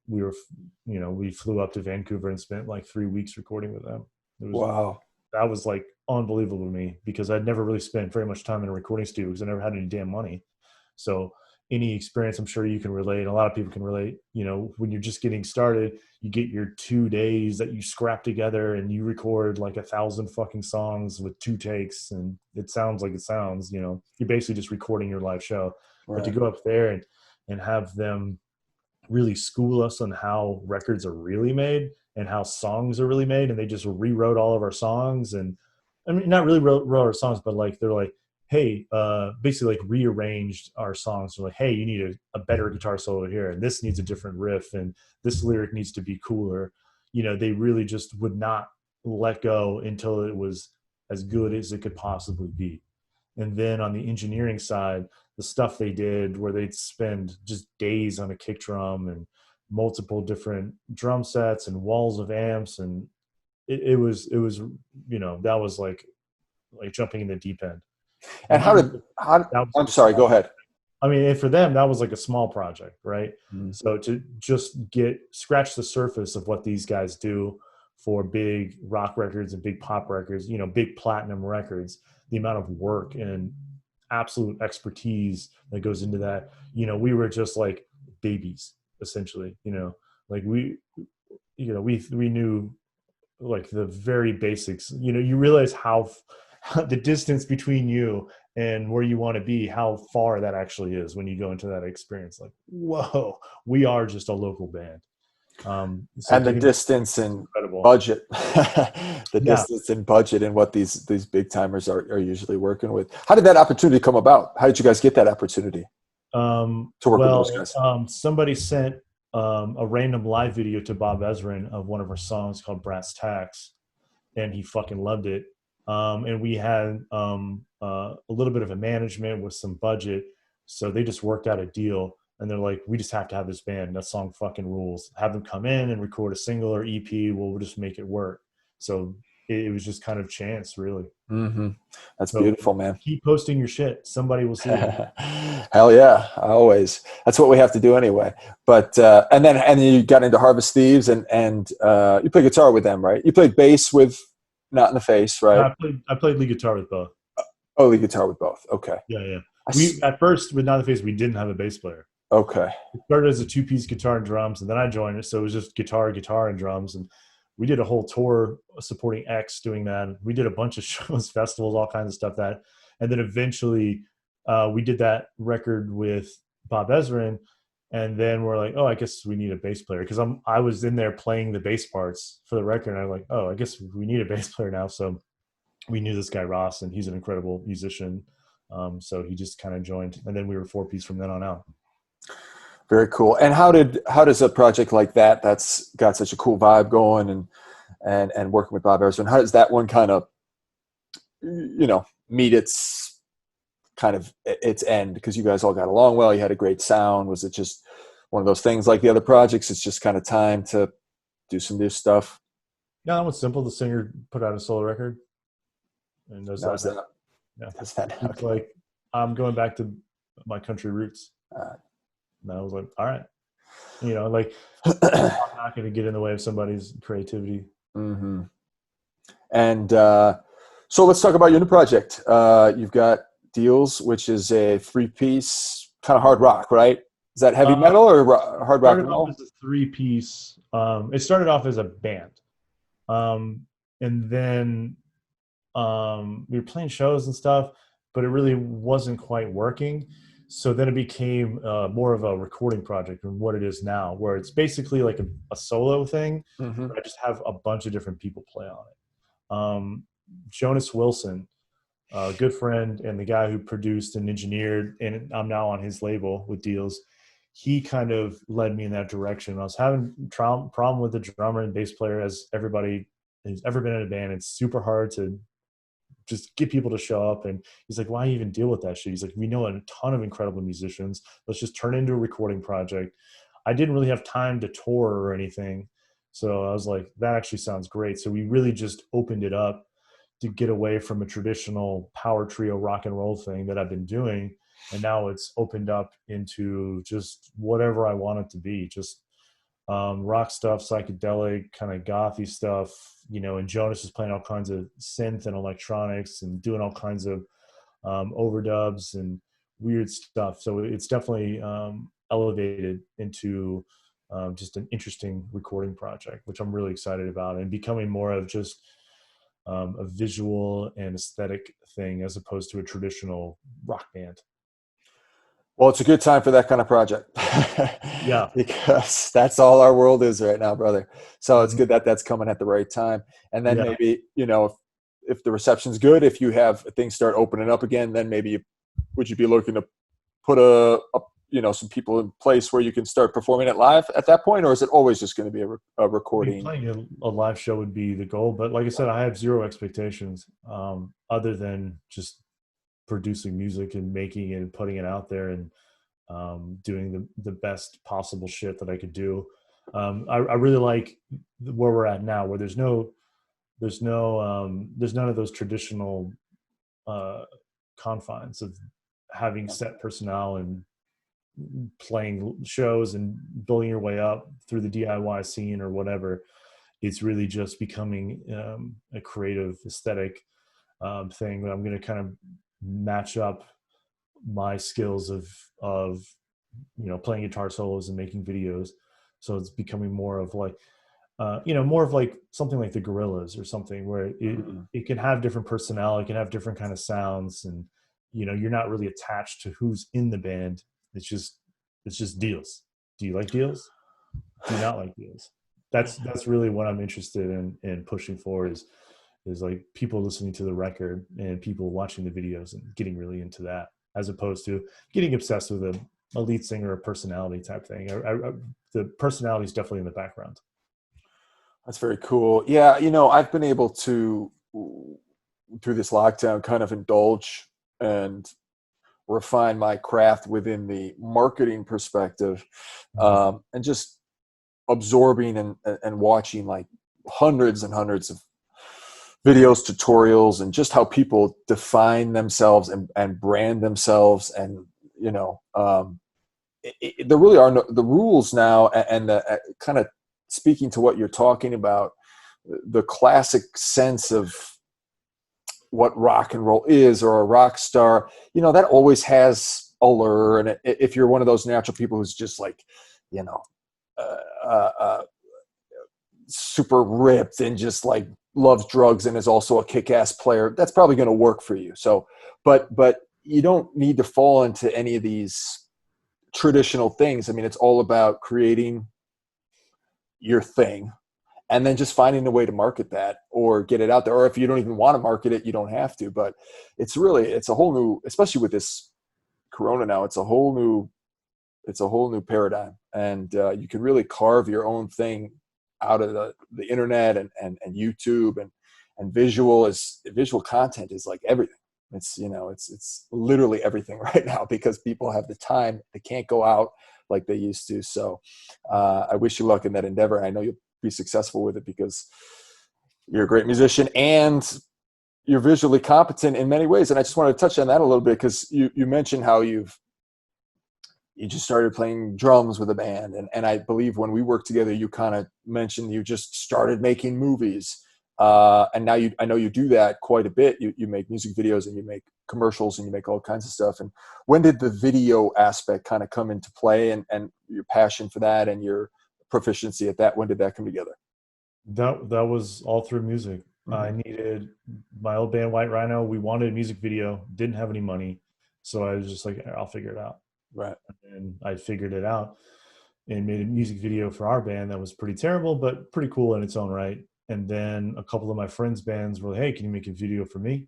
flew up to Vancouver and spent like 3 weeks recording with them. Wow. That was like unbelievable to me because I'd never really spent very much time in a recording studio because I never had any damn money. So any experience, I'm sure you can relate. A lot of people can relate. You know, when you're just getting started, you get your 2 days that you scrap together and you record like 1,000 fucking songs with 2 takes, and it sounds like it sounds. You know, you're basically just recording your live show. But to Right. go up there and have them really school us on how records are really made and how songs are really made, and they just rewrote all of our songs. And I mean, not really wrote our songs, but like they're like, hey, basically like rearranged our songs. They're like, hey, you need a better guitar solo here, and this needs a different riff, and this lyric needs to be cooler. You know, they really just would not let go until it was as good as it could possibly be. And then on the engineering side, the stuff they did where they'd spend just days on a kick drum and multiple different drum sets and walls of amps, and it was that was like jumping in the deep end. And And even that was I'm like a sorry, small go ahead. I mean, and for them, that was like a small project, right? Mm. So to just scratch the surface of what these guys do for big rock records and big pop records, you know, big platinum records, the amount of work and absolute expertise that goes into that, you know, we were just like babies, essentially, you know, like we knew like the very basics. You know, you realize how the distance between you and where you want to be, how far that actually is when you go into that experience. Like, whoa, we are just a local band. So And the getting distance and incredible. budget, the Yeah. distance and budget, and what these big timers are usually working with. How did that opportunity come about? How did you guys get that opportunity to work with those Well, guys? somebody sent a random live video to Bob Ezrin of one of our songs called Brass Tacks, and he fucking loved it. And we had a little bit of a management with some budget, so they just worked out a deal. And they're like, we just have to have this band. That song fucking rules. Have them come in and record a single or EP. We'll just make it work. So it was just kind of chance, really. Mm-hmm. That's So beautiful, man. keep posting your shit. Somebody will see it. Hell yeah, always. That's what we have to do anyway. But and then you got into Harvest Thieves, and you play guitar with them, right? You played bass with Not in the Face, right? I played lead guitar with both. Oh, the guitar with both. Okay. Yeah, yeah. I We s at first with Not the Face, we didn't have a bass player. okay. It started as a two-piece guitar and drums, and then I joined it, so it was just guitar, and drums. And we did a whole tour supporting X doing that. We did a bunch of shows, festivals, all kinds of stuff and then eventually we did that record with Bob Ezrin, and then we're like, oh, I guess we need a bass player because I was in there playing the bass parts for the record, and I'm like, oh, I guess we need a bass player now. So we knew this guy Ross, and he's an incredible musician. So he just kind of joined, and then we were four-piece from then on out. Very cool. And how does a project like that that's got such a cool vibe going, and working with Bob Ezrin, how does that one kind of meet its kind of its end? Because you guys all got along well, you had a great sound. Was it just one of those things like the other projects? It's just kind of time to do some new stuff. No, that was simple. The singer put out a solo record, and does That that was now. that. Yeah, That's that. he's Okay. like, I'm going back to my country roots. Uh, And I was like, all right, like I'm not going to get in the way of somebody's creativity. hmm And so let's talk about your new project. You've got Deals, which is a three-piece kind of hard rock, right? Is that heavy Uh, metal or hard rock Started and off roll? as a three-piece. It started off as a band, um, and then we were playing shows and stuff, but it really wasn't quite working. So then it became more of a recording project than what it is now, where it's basically like a solo thing, hmm but I just have a bunch of different people play on it. Jonas Wilson, a good friend and the guy who produced and engineered, and I'm now on his label with Deals. He kind of led me in that direction. I was having problem with the drummer and bass player, as everybody who's ever been in a band. It's super hard to just get people to show up. And he's like, why even deal with that shit? He's like, we know a ton of incredible musicians. Let's just turn it into a recording project. I didn't really have time to tour or anything. So I was like, that actually sounds great. So we really just opened it up to get away from a traditional power trio rock and roll thing that I've been doing. And now it's opened up into just whatever I want it to be. Just rock stuff, psychedelic, kind of gothy stuff, and Jonas is playing all kinds of synth and electronics and doing all kinds of overdubs and weird stuff. So it's definitely elevated into just an interesting recording project, which I'm really excited about, and becoming more of just a visual and aesthetic thing as opposed to a traditional rock band. Well, it's a good time for that kind of project Yeah. because that's all our world is right now, brother. So it's Mhm. good that that's coming at the right time. And then Yeah. maybe, if the reception's good, if you have things start opening up again, then maybe would you be looking to put some people in place where you can start performing it live at that point, or is it always just going to be a I mean, recording? playing a live show would be the goal, but like I said, I have zero expectations other than just producing music and making it and putting it out there and doing the best possible shit that I could do. I really like where we're at now, where there's none of those traditional uh, confines of having set personnel and playing shows and building your way up through the DIY scene or whatever. It's really just becoming a creative aesthetic thing that I'm going to kind of match up my skills of playing guitar solos and making videos. So it's becoming more of like more of like something like the Gorillas or something, where Mhm. it can have different personality, it can have different kind of sounds, and you're not really attached to who's in the band. It's just Deals. Do you like Deals? Do you not like Deals? That's really what I'm interested in pushing for, is like people listening to the record and people watching the videos and getting really into that, as opposed to getting obsessed with a lead singer or personality type thing. The personality is definitely in the background. That's very cool. Yeah, I've been able to, through this lockdown, kind of indulge and refine my craft within the marketing perspective, Mhm. and just absorbing and watching like hundreds and hundreds of videos, tutorials, and just how people define themselves and brand themselves. And, there really are the rules now, and the kind of speaking to what you're talking about, the classic sense of what rock and roll is, or a rock star, that always has allure. And if you're one of those natural people who's just like, you know, uh, uh, uh, super ripped and just like loves drugs and is also a kick-ass player, that's probably going to work for you. So, but you don't need to fall into any of these traditional things. I mean, it's all about creating your thing and then just finding a way to market that or get it out there. Or if you don't even want to market it, you don't have to. But it's a whole new, especially with this Corona now, it's a whole new paradigm. And you can really carve your own thing out of the internet and YouTube, and visual content is like everything. It's, it's literally everything right now because people have the time. They can't go out like they used to. So I wish you luck in that endeavor. I know you'll be successful with it because you're a great musician and you're visually competent in many ways. And I just wanted to touch on that a little bit because you mentioned how you just started playing drums with a band. And I believe when we worked together, you kind of mentioned you just started making movies. And now I know you do that quite a bit. You make music videos and you make commercials and you make all kinds of stuff. And when did the video aspect kind of come into play and your passion for that and your proficiency at that? When did that come together? That was all through music. I Mm-hmm. needed my old band White Rhino. We wanted a music video, didn't have any money, so I was just like, I'll figure it out. Right. And I figured it out and made a music video for our band that was pretty terrible, but pretty cool in its own right. And then a couple of my friends' bands were like, "Hey, can you make a video for me?"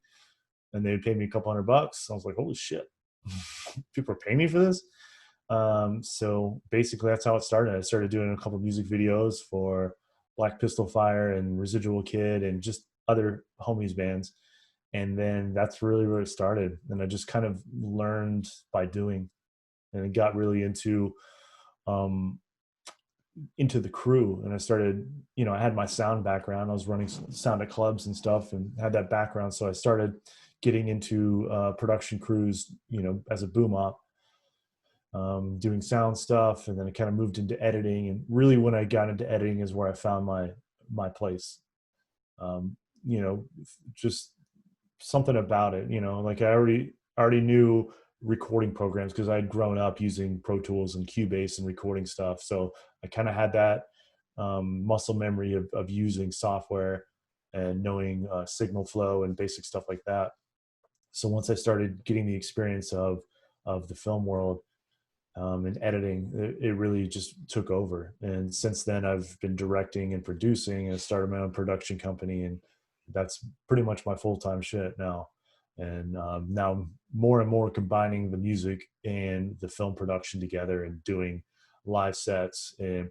And they paid me a couple $100. I was like, "Holy shit, people are paying me for this!" So basically, that's how it started. I started doing a couple of music videos for Black Pistol Fire and Residual Kid and just other homies bands. And then that's really where it started. And I just kind of learned by doing, and it got really um, into the crew. And I started, I had my sound background. I was running sound at clubs and stuff and had that background. So I started getting into production crews, as a boom op, doing sound stuff. And then it kind of moved into editing. And really when I got into editing is where I found my place. Um, you know, just something about it, like I already knew recording programs because I'd grown up using Pro Tools and Cubase and recording stuff. So I kind of had that muscle memory of using software and knowing signal flow and basic stuff like that. So once I started getting the experience of the film world, and editing, it really just took over. And since then, I've been directing and producing and started my own production company. And that's pretty much my full-time shit now. And now I'm more and more combining the music and the film production together and doing live sets and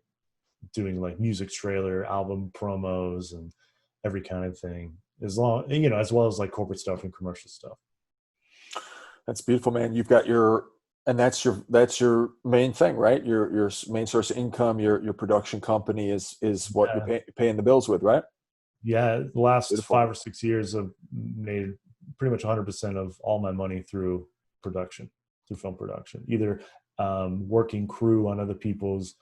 doing like music trailer, album promos, and every kind of thing. As well as like corporate stuff and commercial stuff. That's beautiful, man. You've got and that's your main thing, right? Your main source of income, your production company is what you're Yeah. paying the bills with, right? Yeah, the last Beautiful. 5 or 6 years I've made pretty much 100% of all my money through production, through film production, either working crew on other people's,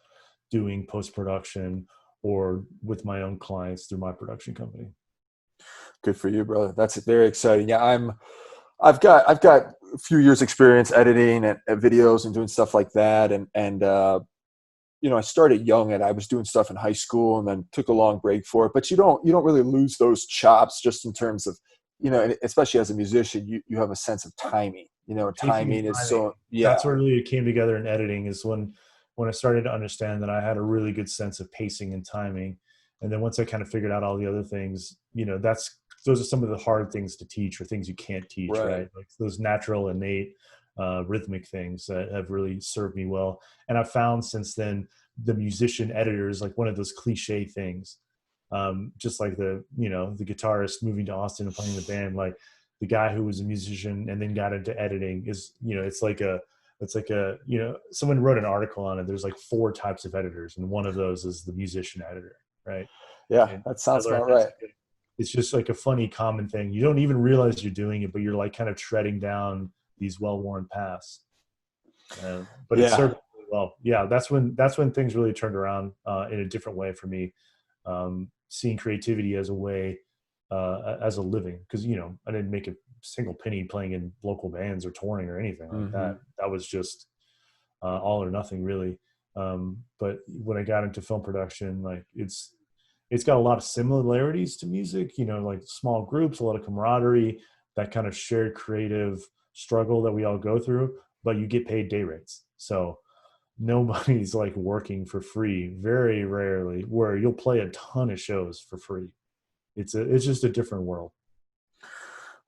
doing post production, or with my own clients through my production company. Good for you, brother. That's very exciting. Yeah, I've got a few years experience editing and videos and doing stuff like that. I started young and I was doing stuff in high school and then took a long break for it. But you don't really lose those chops just in terms of, and especially as a musician, you have a sense of timing. Pacing and Timing is timing, so, yeah, that's where really it came together in editing, is when I started to understand that I had a really good sense of pacing and timing. And then once I kind of figured out all the other things, those are some of the hard things to teach, or things you can't teach, right. right? Like those natural innate rhythmic things that have really served me well. And I've found since then the musician editor is like one of those cliche things. Just like the guitarist moving to Austin and playing the band, like the guy who was a musician and then got into editing is, it's like a someone wrote an article on it. There's like 4 types of editors, and one of those is the musician editor, right? Yeah, And that I sounds learned about right. it's just like a funny common thing. You don't even realize you're doing it, but you're like kind of treading down these well-worn paths. But it Yeah. served me really well. Yeah, that's when things really turned around in a different way for me. Seeing creativity as a way, as a living, because I didn't make a single penny playing in local bands or touring or anything like Hmm. that. That was just all or nothing, really. But when I got into film production, like it's got a lot of similarities to music, like small groups, a lot of camaraderie, that kind of shared creative struggle that we all go through, but you get paid day rates. So nobody's like working for free, very rarely, where you'll play a ton of shows for free. It's just a different world.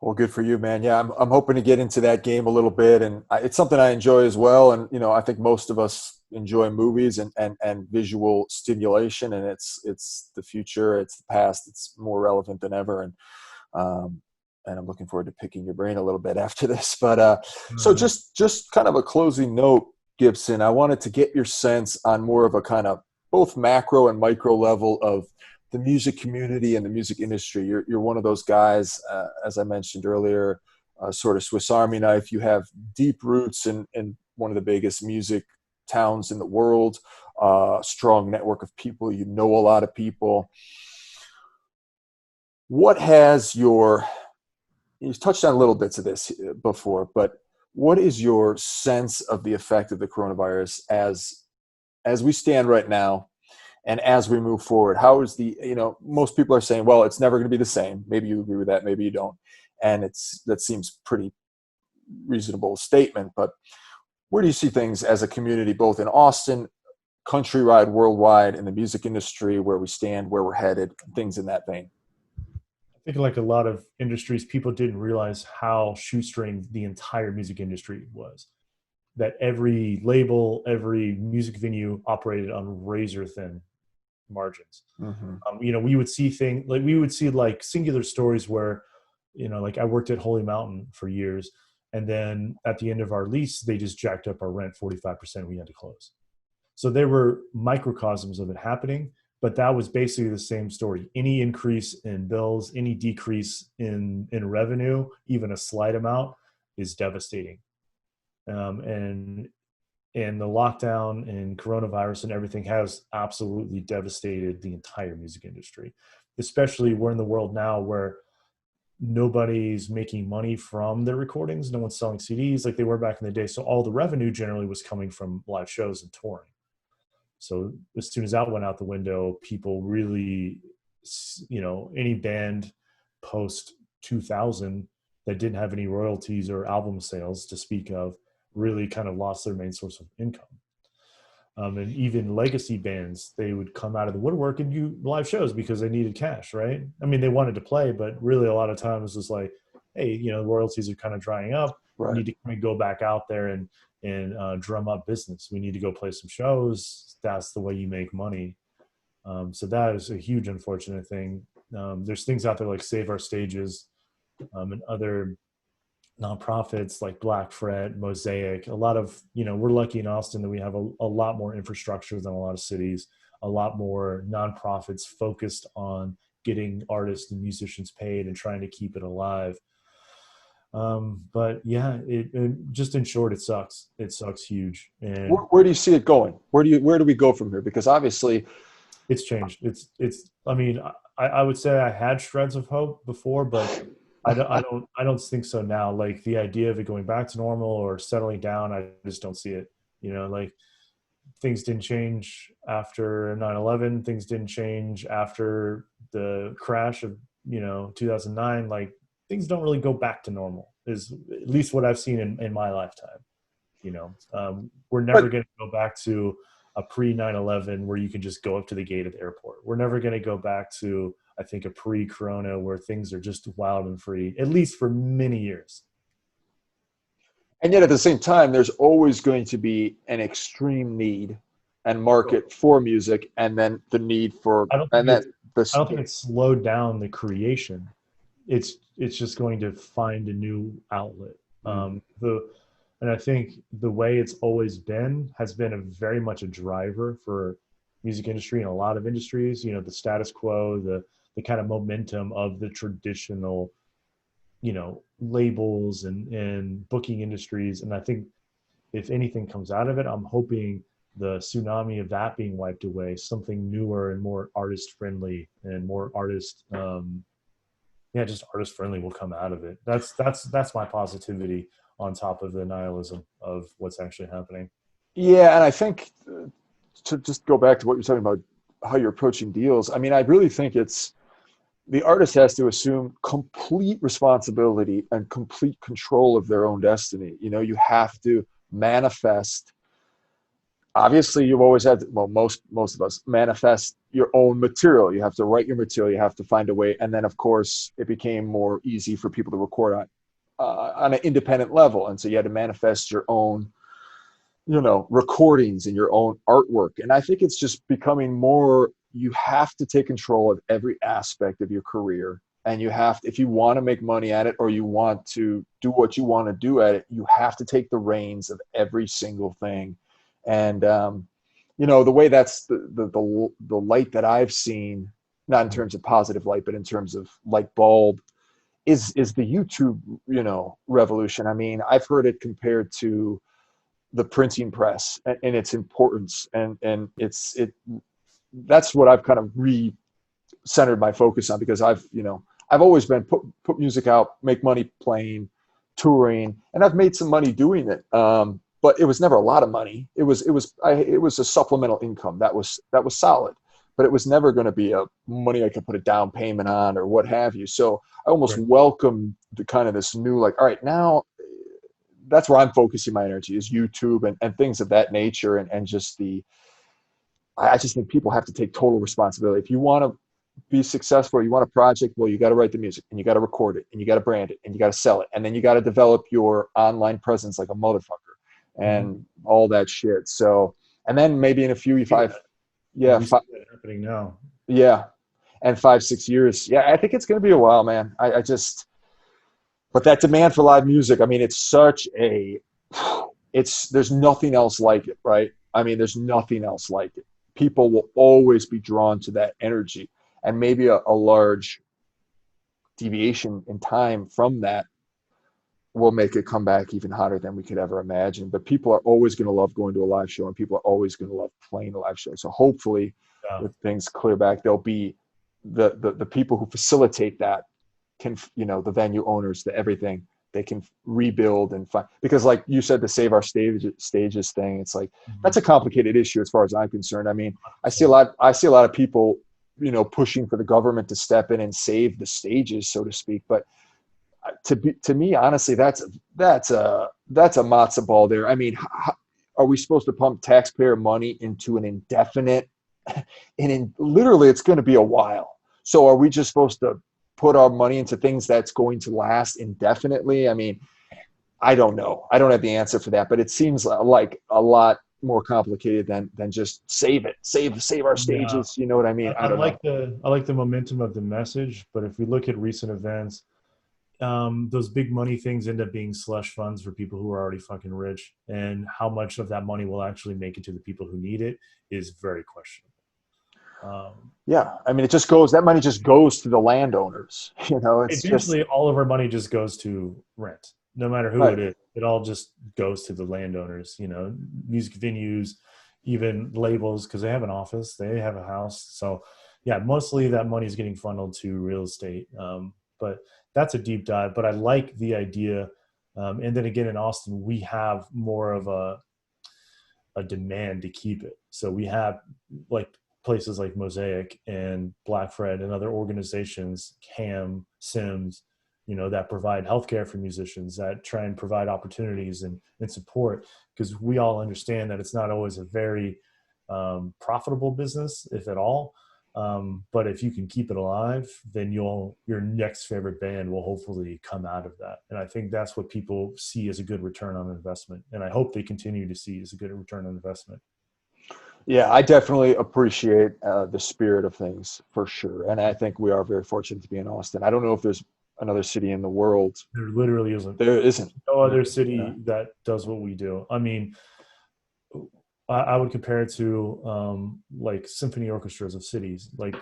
Well, good for you, man. Yeah, I'm hoping to get into that game a little bit, and it's something I enjoy as well. And I think most of us enjoy movies and visual stimulation, and it's the future, it's the past, it's more relevant than ever. Um, and I'm looking forward to picking your brain a little bit after this. But so Mhm. just kind of a closing note, Gibson. I wanted to get your sense on more of a kind of both macro and micro level of the music community and the music industry. You're one of those guys, as I mentioned earlier, sort of Swiss Army knife. You have deep roots in one of the biggest music towns in the world, strong network of people. You know a lot of people. What has your, you've touched on little bits of this before, but what is your sense of the effect of the coronavirus as we stand right now and as we move forward? How is the, most people are saying, well, it's never going to be the same. Maybe you agree with that, maybe you don't. And that seems pretty reasonable statement, but where do you see things as a community, both in Austin, countrywide, worldwide, in the music industry, where we stand, where we're headed, things in that vein? I think like a lot of industries, people didn't realize how shoestring the entire music industry was. That every label, every music venue operated on razor thin margins. Mm-hmm. We would see like singular stories where, like I worked at Holy Mountain for years, and then at the end of our lease, they just jacked up our rent 45%. We had to close. So there were microcosms of it happening, but that was basically the same story. Any increase in bills, any decrease in revenue, even a slight amount, is devastating. And the lockdown and coronavirus and everything has absolutely devastated the entire music industry. Especially we're in the world now where nobody's making money from their recordings. No one's selling CDs like they were back in the day. So all the revenue generally was coming from live shows and touring. So as soon as that went out the window, people really, any band post 2000 that didn't have any royalties or album sales to speak of really kind of lost their main source of income. And even legacy bands, they would come out of the woodwork and do live shows because they needed cash, right? I mean, they wanted to play, but really a lot of times it's like, hey, royalties are kind of drying up. We Right. need to kind of go back out there and drum up business. We need to go play some shows. That's the way you make money. So that is a huge unfortunate thing. There's things out there like Save Our Stages, and other nonprofits like Black Fret, Mosaic. A lot of, we're lucky in Austin that we have a lot more infrastructure than a lot of cities, a lot more nonprofits focused on getting artists and musicians paid and trying to keep it alive. But yeah, it just in short, it sucks. It sucks huge. And Where do you see it going? Where do we go from here? Because obviously, it's changed. I mean, I would say I had shreds of hope before, but I don't think so now. Like the idea of it going back to normal or settling down, I just don't see it. Like things didn't change after 9/11. Things didn't change after the crash of, 2009. Like things don't really go back to normal, is at least what I've seen in my lifetime. We're never but going to go back to a pre 9/11 where you can just go up to the gate at the airport. We're never going to go back to, I think, a pre corona where things are just wild and free, at least for many years. and yet at the same time, there's always going to be an extreme need and market for music, and then the need for, I don't think and that it's I this. don't think it's slowed down the creation. It's just going to find a new outlet. Mm. And I think the way it's always been has been a very much a driver for music industry and a lot of industries. The status quo, the kind of momentum of the traditional, labels and booking industries. And I think if anything comes out of it, I'm hoping the tsunami of that being wiped away, something newer and more artist friendly and more just artist friendly will come out of it. That's my positivity on top of the nihilism of what's actually happening. Yeah, and I think to just go back to what you're talking about, how you're approaching deals. I mean, I really think it's the artist has to assume complete responsibility and complete control of their own destiny. You have to manifest. Obviously, you've always had to, well, most of us manifest your own material. You have to write your material. You have to find a way, and then of course, it became more easy for people to record on an independent level, and so you had to manifest your own, recordings and your own artwork. And I think it's just becoming more. You have to take control of every aspect of your career and you have to, if you want to make money at it or you want to do what you want to do at it, you have to take the reins of every single thing. And the way that's the light that I've seen, not in terms of positive light, but in terms of light bulb, is the YouTube, revolution. I mean, I've heard it compared to the printing press and its importance, and that's what I've kind of centered my focus on, because I've always been put music out, make money playing, touring, and I've made some money doing it. But it was never a lot of money. It was a supplemental income that was solid, but it was never going to be a money I could put a down payment on or what have you. So I almost welcome the kind of this new, like, all right, now that's where I'm focusing my energy, is YouTube and things of that nature, and just I just think people have to take total responsibility. If you want to be successful, you want a project, well, you got to write the music, and you got to record it, and you got to brand it, and you got to sell it, and then you got to develop your online presence like a motherfucker, and all that shit. So, and then maybe in a few, we see that happening now. Yeah, and 5-6 years, yeah, I think it's going to be a while, man. But that demand for live music, I mean, there's nothing else like it, right? I mean, there's nothing else like it. People will always be drawn to that energy, and maybe a large deviation in time from that will make it come back even hotter than we could ever imagine. But people are always going to love going to a live show, and people are always going to love playing a live show. So hopefully, if things clear back, there'll be the people who facilitate that can, the venue owners, the everything, they can rebuild and find, because like you said, the Save Our Stages thing, it's like, that's a complicated issue as far as I'm concerned. I mean, I see a lot of people, pushing for the government to step in and save the stages, so to speak. But to me, honestly, that's a matzo ball there. I mean, are we supposed to pump taxpayer money into an indefinite, and literally it's going to be a while. So are we just supposed to put our money into things that's going to last indefinitely? I mean, I don't know. I don't have the answer for that, but it seems like a lot more complicated than just save our stages. You know what I mean? I like the momentum of the message, but if we look at recent events, those big money things end up being slush funds for people who are already fucking rich, and how much of that money will actually make it to the people who need it is very questionable. Yeah, I mean, that money just goes to the landowners. It's eventually all of our money just goes to rent, no matter who it is. It all just goes to the landowners. Music venues, even labels, because they have an office, they have a house. So, yeah, mostly that money is getting funneled to real estate. But that's a deep dive. But I like the idea. And then again, in Austin, we have more of a demand to keep it. So we have like places like Mosaic and Black Fred and other organizations, CAM, SIMS, that provide healthcare for musicians, that try and provide opportunities and support, because we all understand that it's not always a very profitable business, if at all. But if you can keep it alive, then your next favorite band will hopefully come out of that. And I think that's what people see as a good return on investment. And I hope they continue to see as a good return on investment. Yeah, I definitely appreciate the spirit of things, for sure. And I think we are very fortunate to be in Austin. I don't know if there's another city in the world. There literally isn't. There isn't. No other city that does what we do. I mean, I would compare it to like symphony orchestras of cities. Like,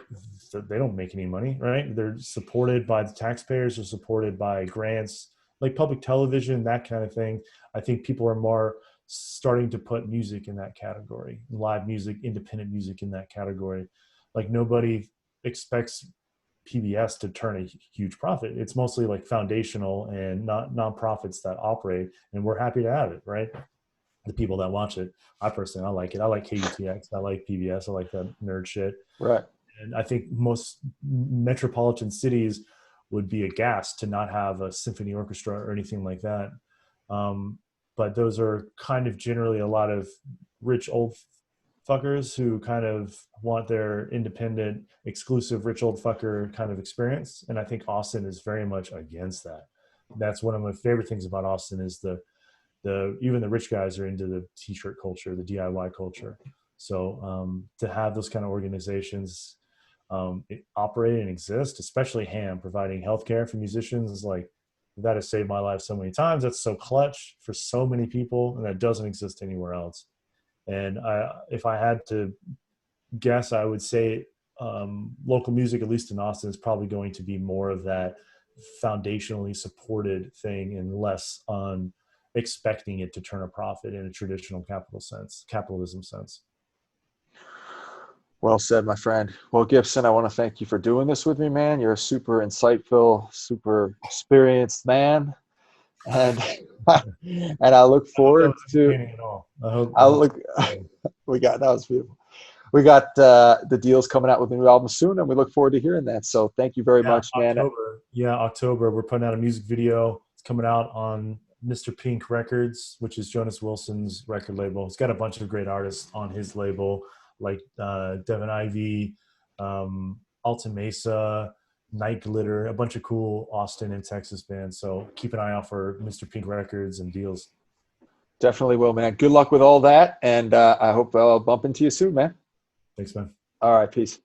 they don't make any money, right? They're supported by the taxpayers, or supported by grants, like public television, that kind of thing. I think people are more starting to put music in that category, live music, independent music in that category. Like, nobody expects PBS to turn a huge profit. It's mostly like foundational and not nonprofits that operate, and we're happy to have it, right? The people that watch it. I like it. I like KUTX. I like PBS. I like that nerd shit. Right. And I think most metropolitan cities would be aghast to not have a symphony orchestra or anything like that. But those are kind of generally a lot of rich old fuckers who kind of want their independent, exclusive, rich old fucker kind of experience. And I think Austin is very much against that. That's one of my favorite things about Austin, is even the rich guys are into the t-shirt culture, the DIY culture. So to have those kind of organizations, operate and exist, especially Ham providing healthcare for musicians. Is like, that has saved my life so many times. That's so clutch for so many people, and that doesn't exist anywhere else. And if I had to guess, I would say local music, at least in Austin, is probably going to be more of that foundationally supported thing and less on expecting it to turn a profit in a traditional capitalism sense. Well said, my friend. Well, Gibson, I want to thank you for doing this with me, man. You're a super insightful, super experienced man, and and I look I hope that forward was to. entertaining at all. I hope. I look. We got that was beautiful. We got the deals coming out with a new album soon, and we look forward to hearing that. So, thank you very Yeah, much, man. October. Yeah, October. We're putting out a music video. It's coming out on Mr. Pink Records, which is Jonas Wilson's record label. It's got a bunch of great artists on his label, like Devin Ivey, Alta Mesa, Night Glitter, a bunch of cool Austin and Texas bands. So keep an eye out for Mr. Pink Records and deals. Definitely will, man. Good luck with all that, and I hope I'll bump into you soon, man. Thanks, man. All right, peace.